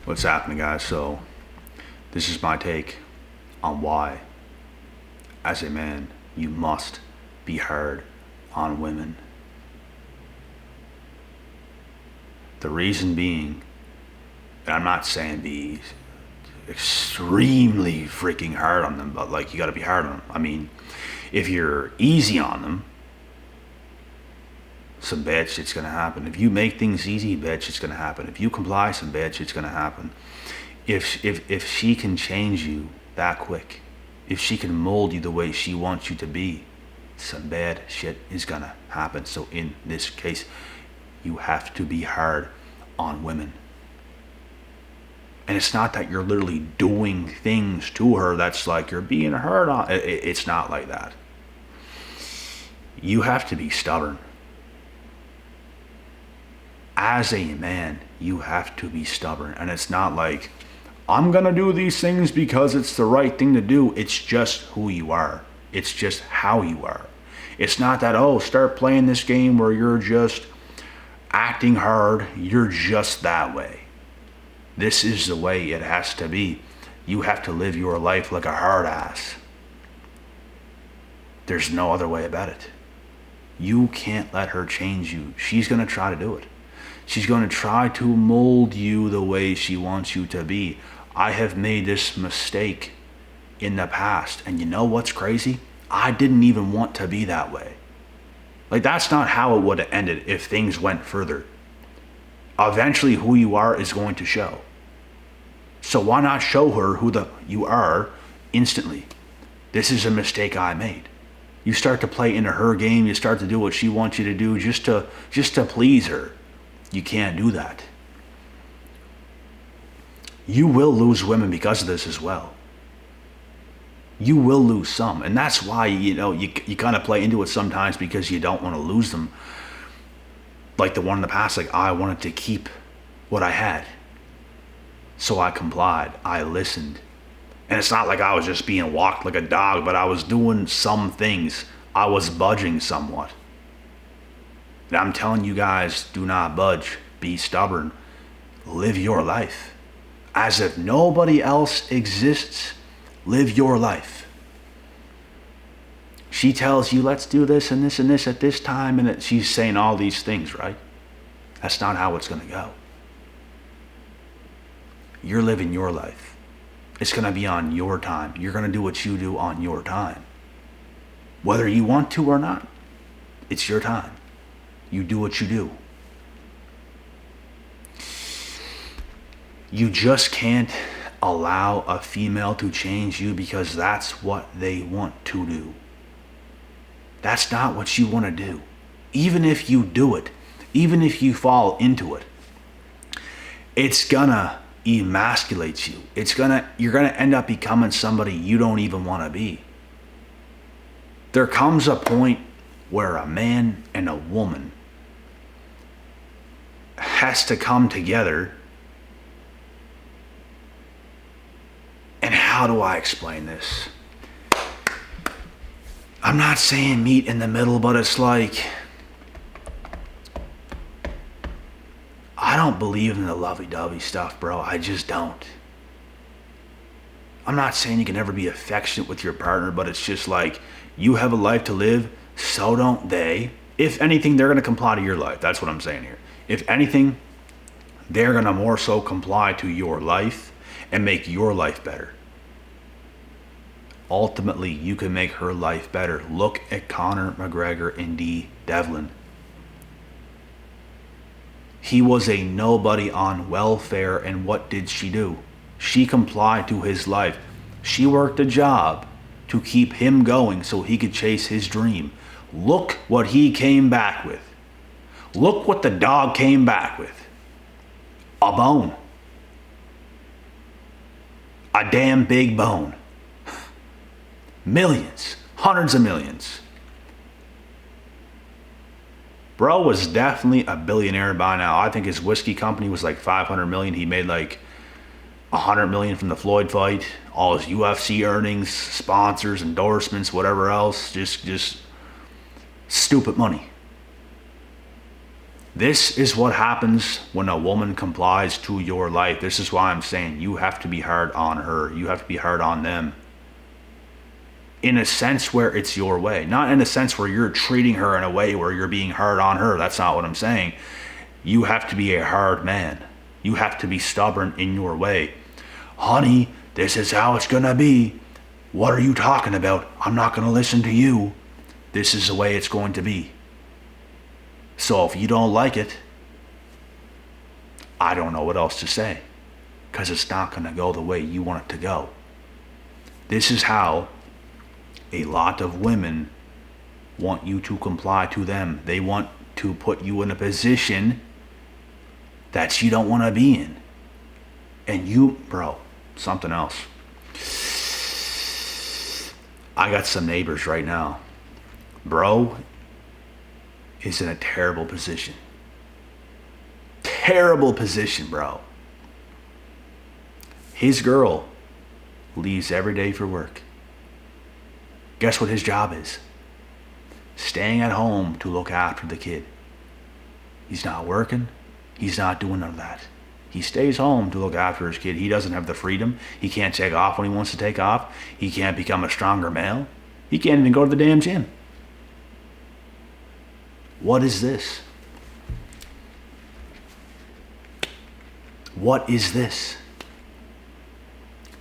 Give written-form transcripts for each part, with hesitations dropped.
What's happening, guys? So, this is my take on why, as a man, you must be hard on women. The reason being, and I'm not saying be extremely freaking hard on them, but like you gotta be hard on them. I mean, if you're easy on them, some bad shit's gonna happen. If you make things easy, bad shit's gonna happen. If you comply, some bad shit's gonna happen. If she can change you that quick, if she can mold you the way she wants you to be, some bad shit is gonna happen. So in this case, you have to be hard on women. And it's not that you're literally doing things to her that's like you're being hard on. It's not like that. You have to be stubborn. As a man, you have to be stubborn. And it's not like, I'm gonna do these things because it's the right thing to do. It's just who you are. It's just how you are. It's not that, oh, start playing this game where you're just acting hard. You're just that way. This is the way it has to be. You have to live your life like a hard ass. There's no other way about it. You can't let her change you. She's gonna try to do it. She's going to try to mold you the way she wants you to be. I have made this mistake in the past. And you know what's crazy? I didn't even want to be that way. Like, that's not how it would have ended if things went further. Eventually, who you are is going to show. So why not show her who you are instantly? This is a mistake I made. You start to play into her game. You start to do what she wants you to do just to please her. You can't do that. You will lose women because of this as well. You will lose some. And that's why, you kind of play into it sometimes because you don't want to lose them. Like the one in the past, like I wanted to keep what I had. So I complied. I listened. And it's not like I was just being walked like a dog, but I was doing some things. I was budging somewhat. And I'm telling you guys, do not budge. Be stubborn. Live your life. As if nobody else exists. Live your life. She tells you, let's do this and this and this at this time, and she's saying all these things, right? That's not how it's going to go. You're living your life. It's going to be on your time. You're going to do what you do on your time. Whether you want to or not, it's your time. You do what you do. You just can't allow a female to change you because that's what they want to do. That's not what you want to do. Even if you do it, even if you fall into it, it's gonna emasculate you. You're gonna end up becoming somebody you don't even want to be. There comes a point where a man and a woman has to come together. And how do I explain this? I'm not saying meet in the middle, but it's like, I don't believe in the lovey-dovey stuff, bro. I just don't. I'm not saying you can never be affectionate with your partner, but it's just like, you have a life to live, so don't they. If anything, they're going to comply to your life. That's what I'm saying here. If anything, they're going to more so comply to your life and make your life better. Ultimately, you can make her life better. Look at Conor McGregor and Dee Devlin. He was a nobody on welfare, and what did she do? She complied to his life. She worked a job to keep him going so he could chase his dream. Look what he came back with. Look what the dog came back with. A bone. A damn big bone. Millions. Hundreds of millions. Bro was definitely a billionaire by now. I think his whiskey company was like 500 million. He made like 100 million from the Floyd fight. All his UFC earnings, sponsors, endorsements, whatever else. Just stupid money. This is what happens when a woman complies to your life. This is why I'm saying you have to be hard on her. You have to be hard on them. In a sense where it's your way. Not in a sense where you're treating her in a way where you're being hard on her. That's not what I'm saying. You have to be a hard man. You have to be stubborn in your way. Honey, this is how it's gonna be. What are you talking about? I'm not gonna listen to you. This is the way it's going to be. So if you don't like it, I don't know what else to say, because it's not gonna go the way you want it to go. This is how a lot of women want you to comply to them. They want to put you in a position that you don't want to be in. And you, bro, something else. I got some neighbors right now. Bro is in a terrible position. Terrible position, bro. His girl leaves every day for work. Guess what his job is? Staying at home to look after the kid. He's not working. He's not doing none of that. He stays home to look after his kid. He doesn't have the freedom. He can't take off when he wants to take off. He can't become a stronger male. He can't even go to the damn gym. What is this? What is this?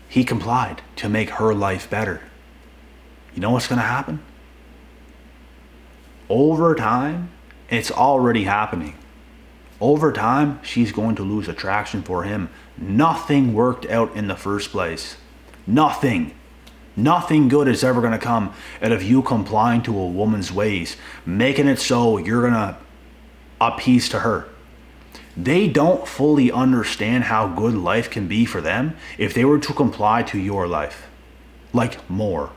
He complied to make her life better. You know what's going to happen? Over time, it's already happening. Over time, she's going to lose attraction for him. Nothing worked out in the first place. Nothing. Nothing good is ever going to come out of you complying to a woman's ways, making it so you're going to appease to her. They don't fully understand how good life can be for them if they were to comply to your life. Like more.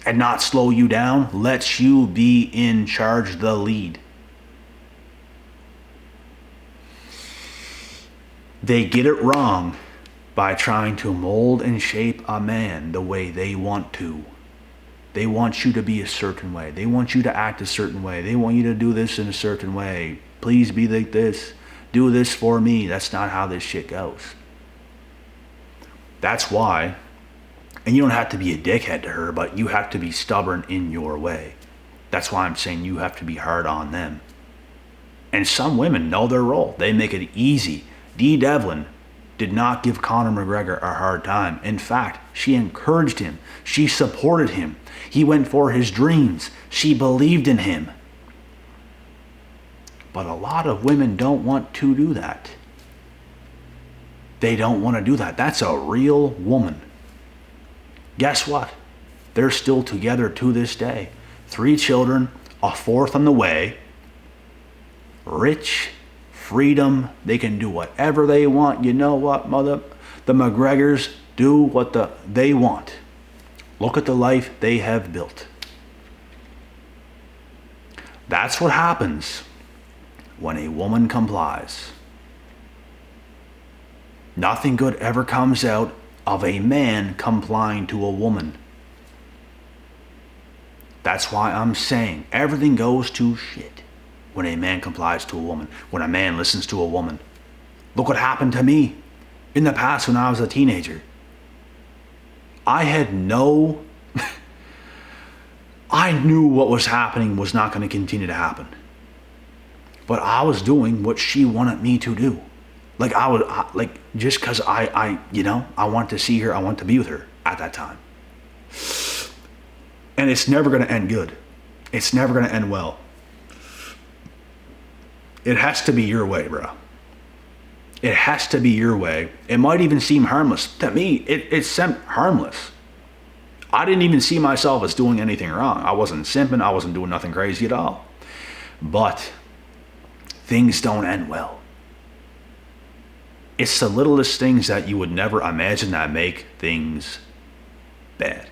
And not slow you down, lets you be in charge, the lead. They get it wrong by trying to mold and shape a man the way they want to. They want you to be a certain way. They want you to act a certain way. They want you to do this in a certain way. Please be like this. Do this for me. That's not how this shit goes. That's why, and you don't have to be a dickhead to her, but you have to be stubborn in your way. That's why I'm saying you have to be hard on them. And some women know their role. They make it easy. Dee Devlin did not give Conor McGregor a hard time. In fact, she encouraged him. She supported him. He went for his dreams. She believed in him. But a lot of women don't want to do that. They don't want to do that. That's a real woman. Guess what? They're still together to this day. 3 children, a 4th on the way. Rich, freedom, they can do whatever they want. You know what, mother? The McGregors do what they want. Look at the life they have built. That's what happens when a woman complies. Nothing good ever comes out of a man complying to a woman. That's why I'm saying everything goes to shit when a man complies to a woman, when a man listens to a woman. Look what happened to me in the past when I was a teenager. I had I knew what was happening was not going to continue to happen. But I was doing what she wanted me to do. Like just because I want to see her, I want to be with her at that time. And it's never going to end good. It's never going to end well. It has to be your way, bro. It has to be your way. It might even seem harmless. To me, it seemed harmless. I didn't even see myself as doing anything wrong. I wasn't simping. I wasn't doing nothing crazy at all. But things don't end well. It's the littlest things that you would never imagine that make things bad.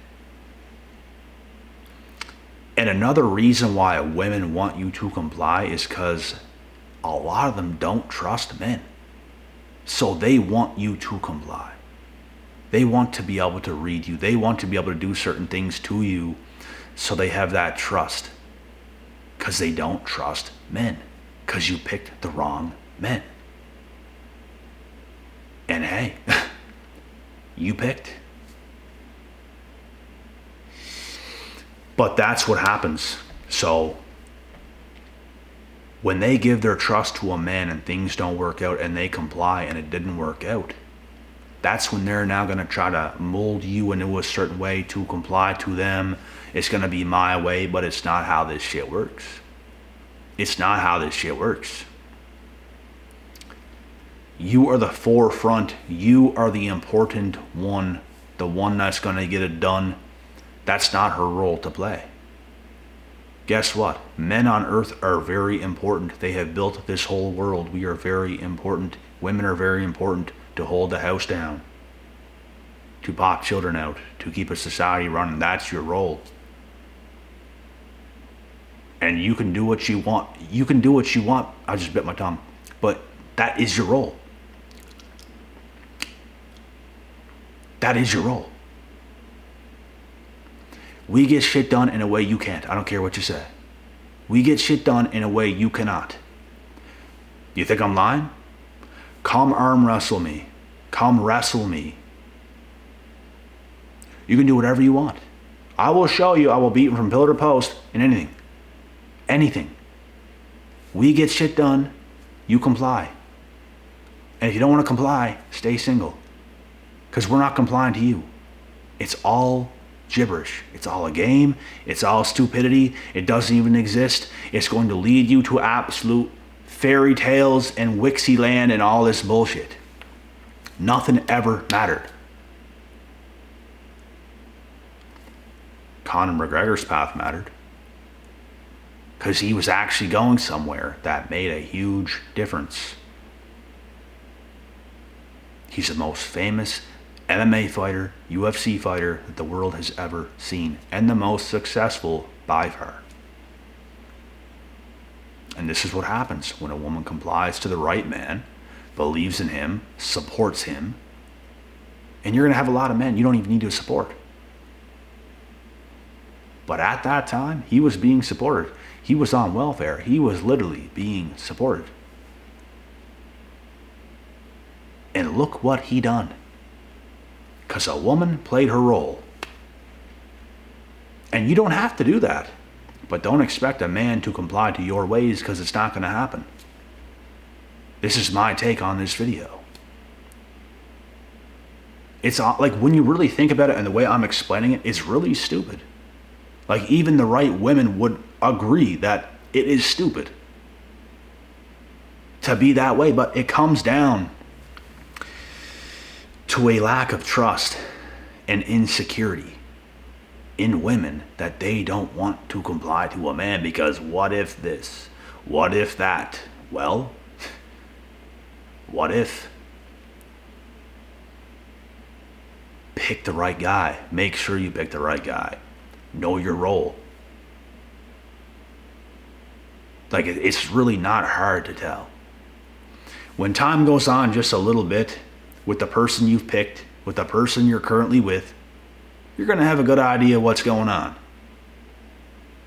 And another reason why women want you to comply is because a lot of them don't trust men. So they want you to comply. They want to be able to read you. They want to be able to do certain things to you so they have that trust. Because they don't trust men. Because you picked the wrong men. And hey, you picked. But that's what happens. So when they give their trust to a man and things don't work out and they comply and it didn't work out, that's when they're now going to try to mold you into a certain way to comply to them. It's going to be my way, but it's not how this shit works. It's not how this shit works. You are the forefront. You are the important one, the one that's going to get it done. That's not her role to play. Guess what? Men on earth are very important. They have built this whole world. We are very important. Women are very important to hold the house down, to pop children out, to keep a society running. That's your role. And you can do what you want. You can do what you want. I just bit my tongue. But that is your role. That is your role. We get shit done in a way you can't. I don't care what you say. We get shit done in a way you cannot. You think I'm lying? Come arm wrestle me. Come wrestle me. You can do whatever you want. I will show you. I will beat him from pillar to post in anything. Anything. We get shit done. You comply. And if you don't want to comply, stay single. Because we're not complying to you. It's all gibberish. It's all a game. It's all stupidity. It doesn't even exist. It's going to lead you to absolute fairy tales and Wixie land and all this bullshit. Nothing ever mattered. Conor McGregor's path mattered. Because he was actually going somewhere that made a huge difference. He's the most famous MMA fighter, UFC fighter that the world has ever seen, and the most successful by far. And this is what happens when a woman complies to the right man, believes in him, supports him, and you're going to have a lot of men you don't even need to support. But at that time, he was being supported. He was on welfare. He was literally being supported. And look what he done. Because a woman played her role. And you don't have to do that. But don't expect a man to comply to your ways, because it's not going to happen. This is my take on this video. It's like, when you really think about it and the way I'm explaining it, it's really stupid. Like, even the right women would agree that it is stupid to be that way. But it comes down to a lack of trust and insecurity in women, that they don't want to comply to a man because what if this? What if that? Well, what if? Pick the right guy. Make sure you pick the right guy. Know your role. Like, it's really not hard to tell. When time goes on just a little bit, with the person you've picked, with the person you're currently with, you're going to have a good idea what's going on.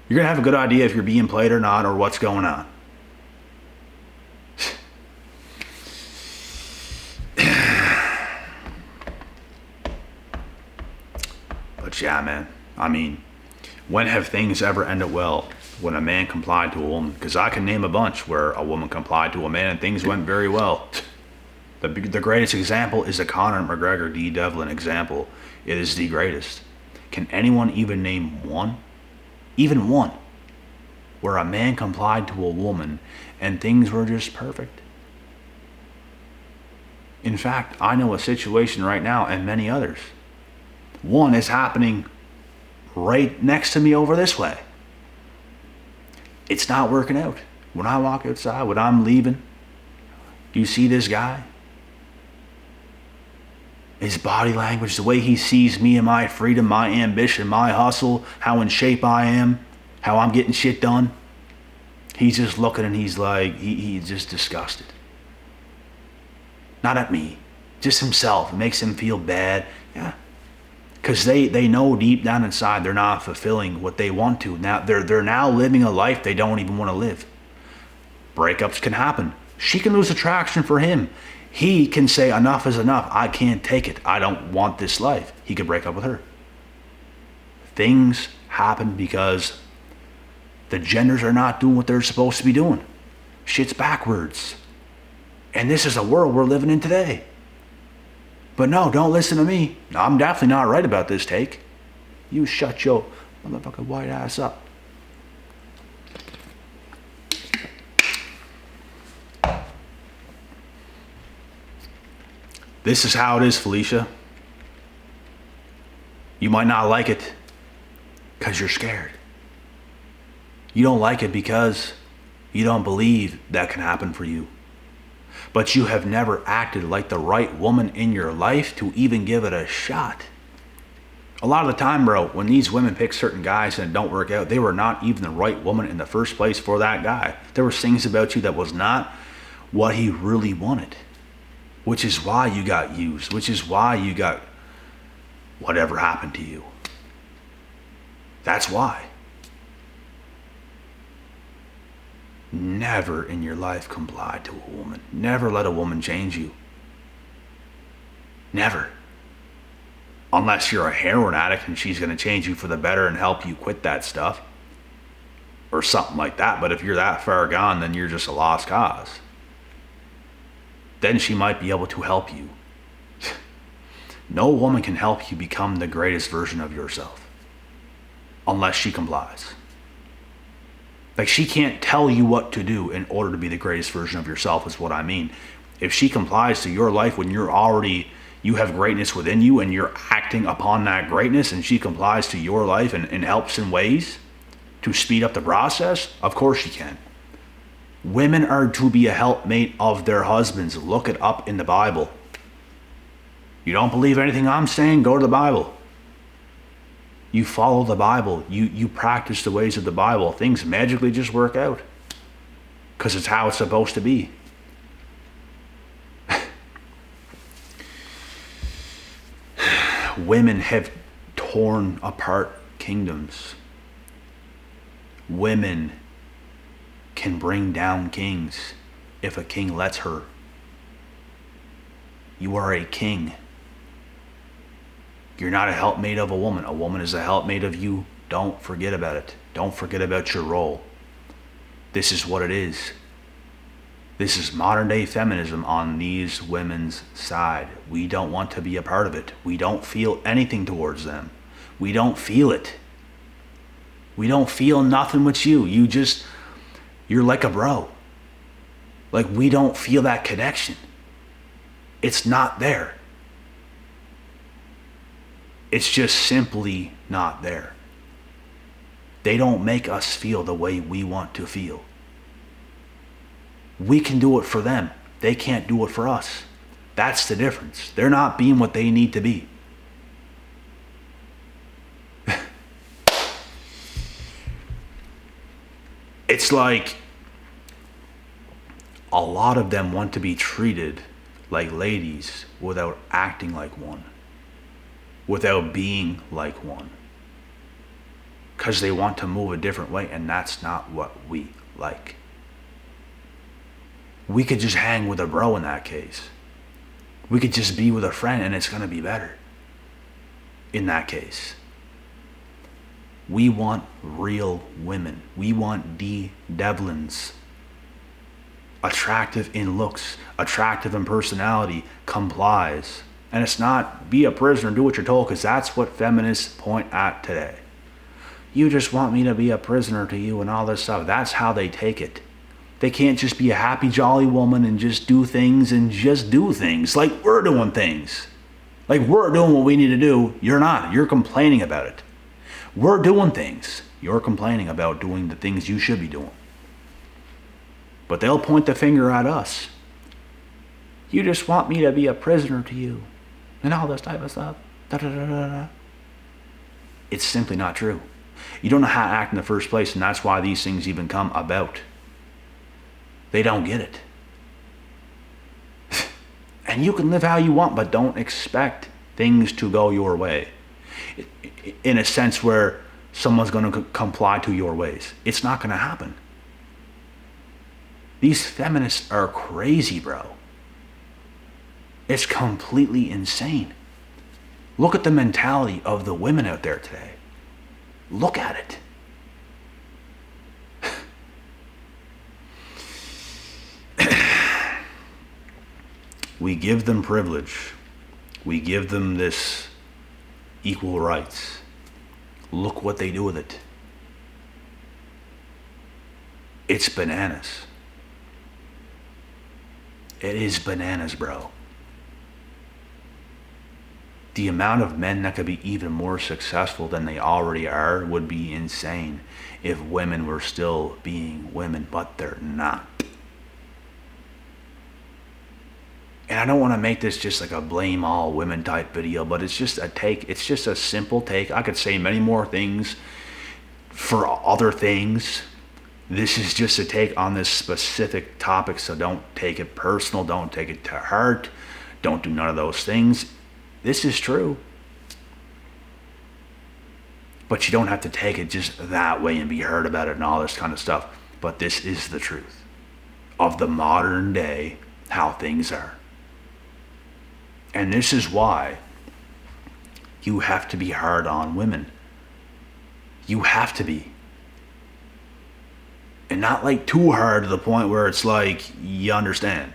You're going to have a good idea if you're being played or not, or what's going on. But yeah, man. I mean, when have things ever ended well when a man complied to a woman? Because I can name a bunch where a woman complied to a man and things went very well. The greatest example is the Conor McGregor D. Devlin example. It is the greatest. Can anyone even name one? Even one. Where a man complied to a woman and things were just perfect? In fact, I know a situation right now and many others. One is happening right next to me over this way. It's not working out. When I walk outside, when I'm leaving, do you see this guy? His body language, the way he sees me and my freedom, my ambition, my hustle, how in shape I am, how I'm getting shit done. He's just looking and he's like, he's just disgusted. Not at me, just himself. It makes him feel bad. Yeah. Because they know deep down inside they're not fulfilling what they want to. Now they're now living a life they don't even want to live. Breakups can happen. She can lose attraction for him. He can say enough is enough. I can't take it. I don't want this life. He could break up with her. Things happen because the genders are not doing what they're supposed to be doing. Shit's backwards. And this is the world we're living in today. But no, don't listen to me. I'm definitely not right about this take. You shut your motherfucking white ass up. This is how it is, Felicia. You might not like it because you're scared. You don't like it because you don't believe that can happen for you. But you have never acted like the right woman in your life to even give it a shot. A lot of the time, bro, when these women pick certain guys and it don't work out, they were not even the right woman in the first place for that guy. There were things about you that was not what he really wanted. Which is why you got used. Which is why you got whatever happened to you. That's why. Never in your life comply to a woman. Never let a woman change you. Never. Unless you're a heroin addict and she's going to change you for the better and help you quit that stuff. Or something like that. But if you're that far gone, then you're just a lost cause. Then she might be able to help you. No woman can help you become the greatest version of yourself. Unless she complies. Like, she can't tell you what to do in order to be the greatest version of yourself is what I mean. If she complies to your life when you have greatness within you and you're acting upon that greatness, and she complies to your life and helps in ways to speed up the process, of course she can. Women are to be a helpmate of their husbands. Look it up in the Bible. You don't believe anything I'm saying? Go to the Bible. You follow the Bible. You practice the ways of the Bible. Things magically just work out. Because it's how it's supposed to be. Women have torn apart kingdoms. Women can bring down kings if a king lets her. You are a king. You're not a helpmate of a woman. A woman is a helpmate of you. Don't forget about it. Don't forget about your role. This is what it is. This is modern day feminism on these women's side. We don't want to be a part of it. We don't feel anything towards them. We don't feel it. We don't feel nothing with you. You're like a bro. Like, we don't feel that connection. It's not there. It's just simply not there. They don't make us feel the way we want to feel. We can do it for them. They can't do it for us. That's the difference. They're not being what they need to be. It's like a lot of them want to be treated like ladies without acting like one. Without being like one. Because they want to move a different way, and that's not what we like. We could just hang with a bro in that case. We could just be with a friend and it's going to be better. In that case. We want real women. We want Dee Devlins. Attractive in looks, attractive in personality, complies. And it's not be a prisoner and do what you're told, because that's what feminists point at today. You just want me to be a prisoner to you and all this stuff. That's how they take it. They can't just be a happy, jolly woman and just do things like we're doing things. Like we're doing what we need to do. You're not. You're complaining about it. We're doing things. You're complaining about doing the things you should be doing. But they'll point the finger at us. You just want me to be a prisoner to you. And all this type of stuff. Da, da, da, da, da. It's simply not true. You don't know how to act in the first place, and that's why these things even come about. They don't get it. And you can live how you want, but don't expect things to go your way. in a sense where someone's going to comply to your ways. It's not going to happen. These feminists are crazy, bro. It's completely insane. Look at the mentality of the women out there today. Look at it. We give them privilege. We give them this equal rights. Look what they do with it. It's bananas. It is bananas, bro. The amount of men that could be even more successful than they already are would be insane if women were still being women, but they're not. And I don't want to make this just like a blame all women type video, but it's just a take. It's just a simple take. I could say many more things for other things. This is just a take on this specific topic, so don't take it personal. Don't take it to heart. Don't do none of those things. This is true. But you don't have to take it just that way and be hurt about it and all this kind of stuff. But this is the truth of the modern day, how things are. And this is why you have to be hard on women. You have to be. And not like too hard to the point where it's like, you understand.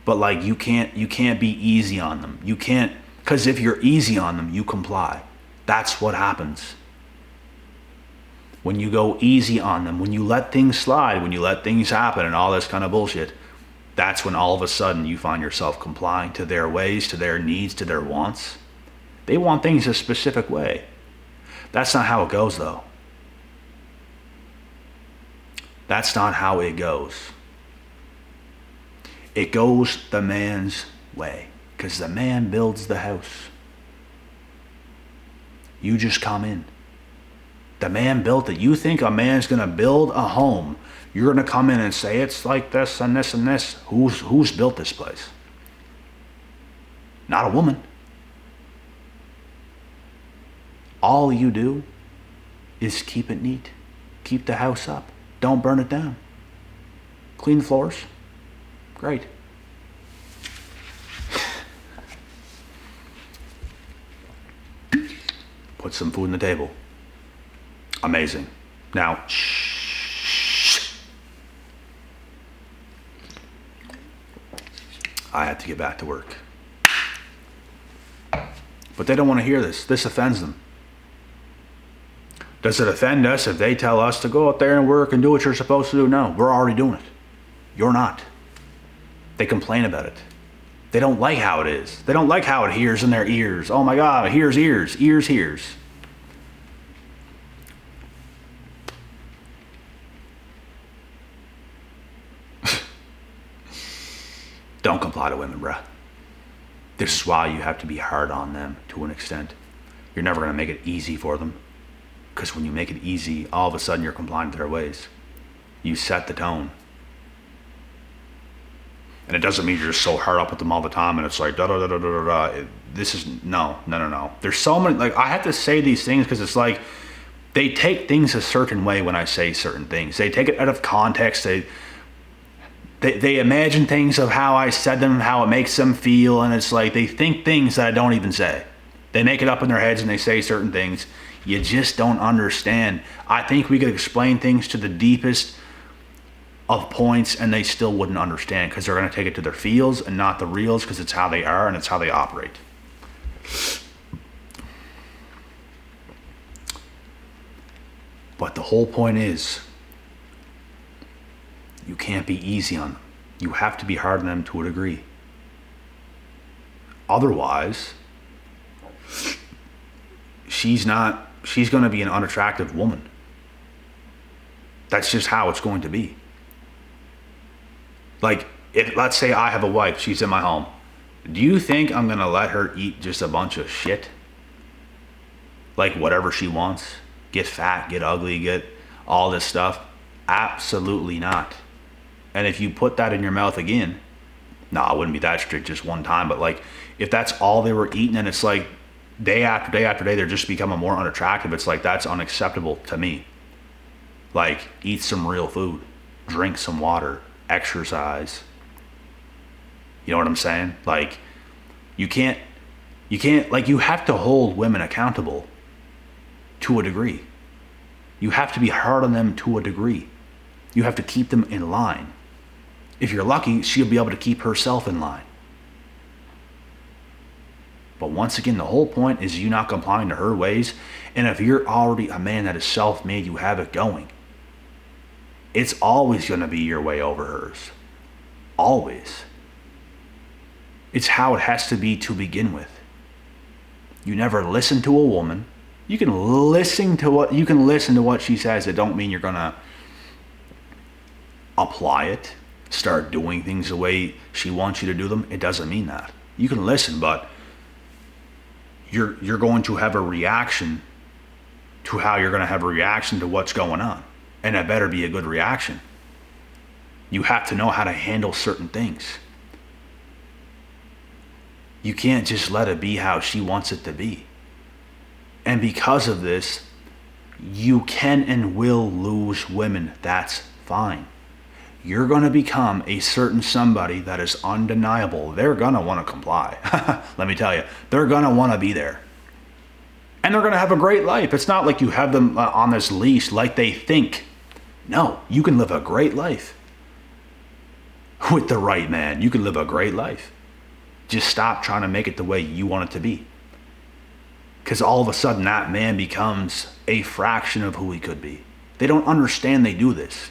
But like you can't be easy on them. You can't, because if you're easy on them, you comply. That's what happens. When you go easy on them, when you let things slide, when you let things happen and all this kind of bullshit, that's when all of a sudden you find yourself complying to their ways, to their needs, to their wants. They want things a specific way. That's not how it goes, though. That's not how it goes. It goes the man's way, because the man builds the house. You just come in. The man built it. You think a man's going to build a home. You're going to come in and say, it's like this and this and this. Who's built this place? Not a woman. All you do is keep it neat. Keep the house up. Don't burn it down. Clean the floors. Great. Put some food on the table. Amazing. Now, I have to get back to work. But they don't want to hear this. This offends them. Does it offend us if they tell us to go out there and work and do what you're supposed to do? No, we're already doing it. You're not. They complain about it. They don't like how it is. They don't like how it hears in their ears. Oh my God, hears, ears, hears. Don't comply to women, bruh. This is why you have to be hard on them to an extent. You're never going to make it easy for them. Because when you make it easy, all of a sudden you're complying to their ways. You set the tone. And it doesn't mean you're just so hard up with them all the time and it's like, da da da da da da. This is, no. There's so many, like, I have to say these things because it's like, they take things a certain way when I say certain things. They take it out of context. They imagine things of how I said them, how it makes them feel, and it's like they think things that I don't even say. They make it up in their heads and they say certain things. You just don't understand. I think we could explain things to the deepest of points and they still wouldn't understand because they're going to take it to their feels and not the reals because it's how they are and it's how they operate. But the whole point is, you can't be easy on them. You have to be hard on them to a degree. Otherwise, she's going to be an unattractive woman. That's just how it's going to be. Like, let's say I have a wife, she's in my home. Do you think I'm going to let her eat just a bunch of shit? Like whatever she wants? Get fat, get ugly, get all this stuff? Absolutely not. And if you put that in your mouth again, no, I wouldn't be that strict just one time, but like if that's all they were eating and it's like day after day after day, they're just becoming more unattractive. It's like, that's unacceptable to me. Like, eat some real food, drink some water, exercise. You know what I'm saying? Like, you can't, like, you have to hold women accountable to a degree. You have to be hard on them to a degree. You have to keep them in line. If you're lucky, she'll be able to keep herself in line. But once again, the whole point is you not complying to her ways. And if you're already a man that is self-made, you have it going, it's always going to be your way over hers. Always. It's how it has to be to begin with. You never listen to a woman. You can listen to what she says. It don't mean you're going to apply it, start doing things the way she wants you to do them. It doesn't mean that. You can listen, but you're going to have a reaction to how you're going to have a reaction to what's going on. And it better be a good reaction. You have to know how to handle certain things. You can't just let it be how she wants it to be. And because of this, you can and will lose women. That's fine. You're going to become a certain somebody that is undeniable. They're going to want to comply. Let me tell you, they're going to want to be there. And they're going to have a great life. It's not like you have them on this leash like they think. No, you can live a great life. With the right man, you can live a great life. Just stop trying to make it the way you want it to be. Because all of a sudden that man becomes a fraction of who he could be. They don't understand they do this.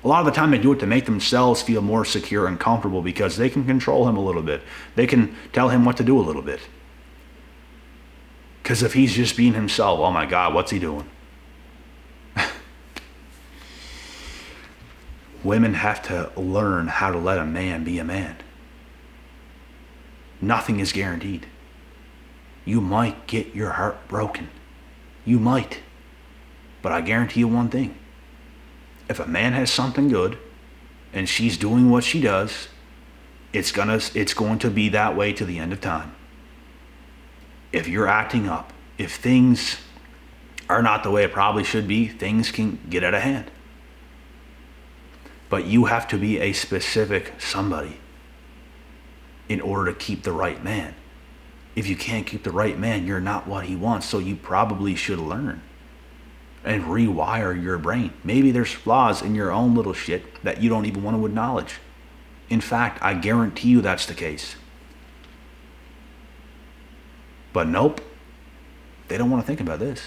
A lot of the time they do it to make themselves feel more secure and comfortable because they can control him a little bit. They can tell him what to do a little bit. Because if he's just being himself, oh my God, what's he doing? Women have to learn how to let a man be a man. Nothing is guaranteed. You might get your heart broken. You might. But I guarantee you one thing. If a man has something good and she's doing what she does, it's going to be that way to the end of time. If you're acting up, if things are not the way it probably should be, things can get out of hand. But you have to be a specific somebody in order to keep the right man. If you can't keep the right man, you're not what he wants. So you probably should learn and rewire your brain. Maybe there's flaws in your own little shit that you don't even want to acknowledge. In fact, I guarantee you that's the case. But nope, they don't want to think about this.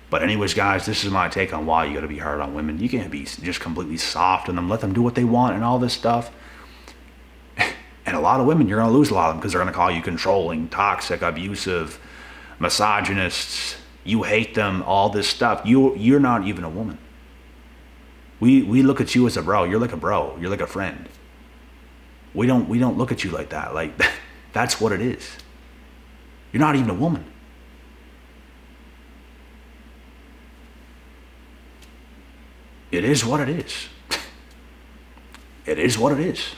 But anyways, guys, this is my take on why you got to be hard on women. You can't be just completely soft on them, let them do what they want and all this stuff. And a lot of women, you're going to lose a lot of them because they're going to call you controlling, toxic, abusive, misogynists. You hate them, all this stuff. You're not even a woman. We look at you as a bro. You're like a bro. You're like a friend. We don't look at you like that. Like, that's what it is. You're not even a woman. It is what it is. It is what it is.